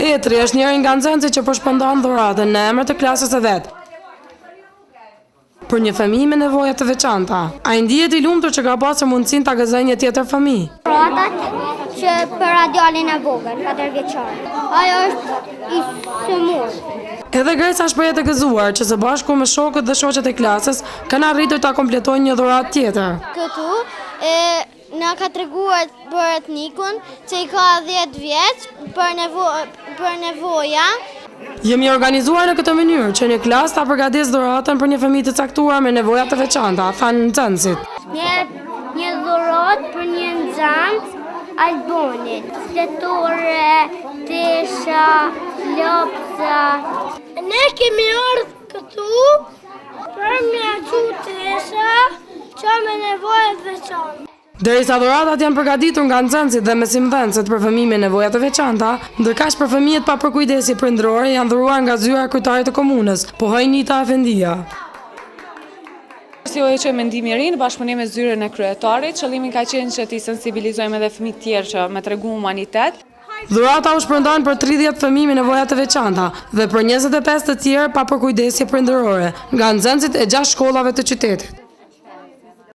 Etri është njëri nga nxënësit që përshpëndon dhuratën në emër të klasës së vet. Për një fëmijë me nevoja të veçanta, ai ndihet i lumtur që ka pasur mundësinë ta gëzojë një tjetër fëmijë. Dhuratat që për radialin e vogël, 4 vjeçar. Ajo është i sëmur. Edhe Greca është të gëzuar që së bashku me shokët dhe shoqet e klasës kanë arritur ta kompletojnë një dhuratë tjetër. Këtu na ka treguar për etnikun që i ka 10 vjeç për nevoja. Jemi organizuar në këtë mënyrë që një klasë ta përgatisë dhuratën për një fëmijë të caktuar me nevoja të veçanta, thanë nxënësit. Një dhuratë për një nxënës Albonit, fletore, tesha, lopca. Ne kemi ardhur këtu për me aqu tesha që me nevoja të veçanta. Derisa dhuratat janë përgatitur nga nxënësit dhe mesimdhënësit për fëmijë me nevoja të veçanta, ndërkaq për fëmijët pa përkujdesje prindërore janë dhuruar nga zyra kryetarit të komunës, Pohojnita Efendia. Si o e që mendimi rinë, bashkëpunim me zyrën e kryetarit, qëllimi ka qenë që t'i sensibilizojmë edhe fëmijët tjerë që me tregu humanitet. Dhurata u shpërndan për 30 fëmijë me nevoja të veçanta dhe për 25 të tjerë pa përkujdesje prindërore, nga nxënësit e 6 shkollave të qytetit.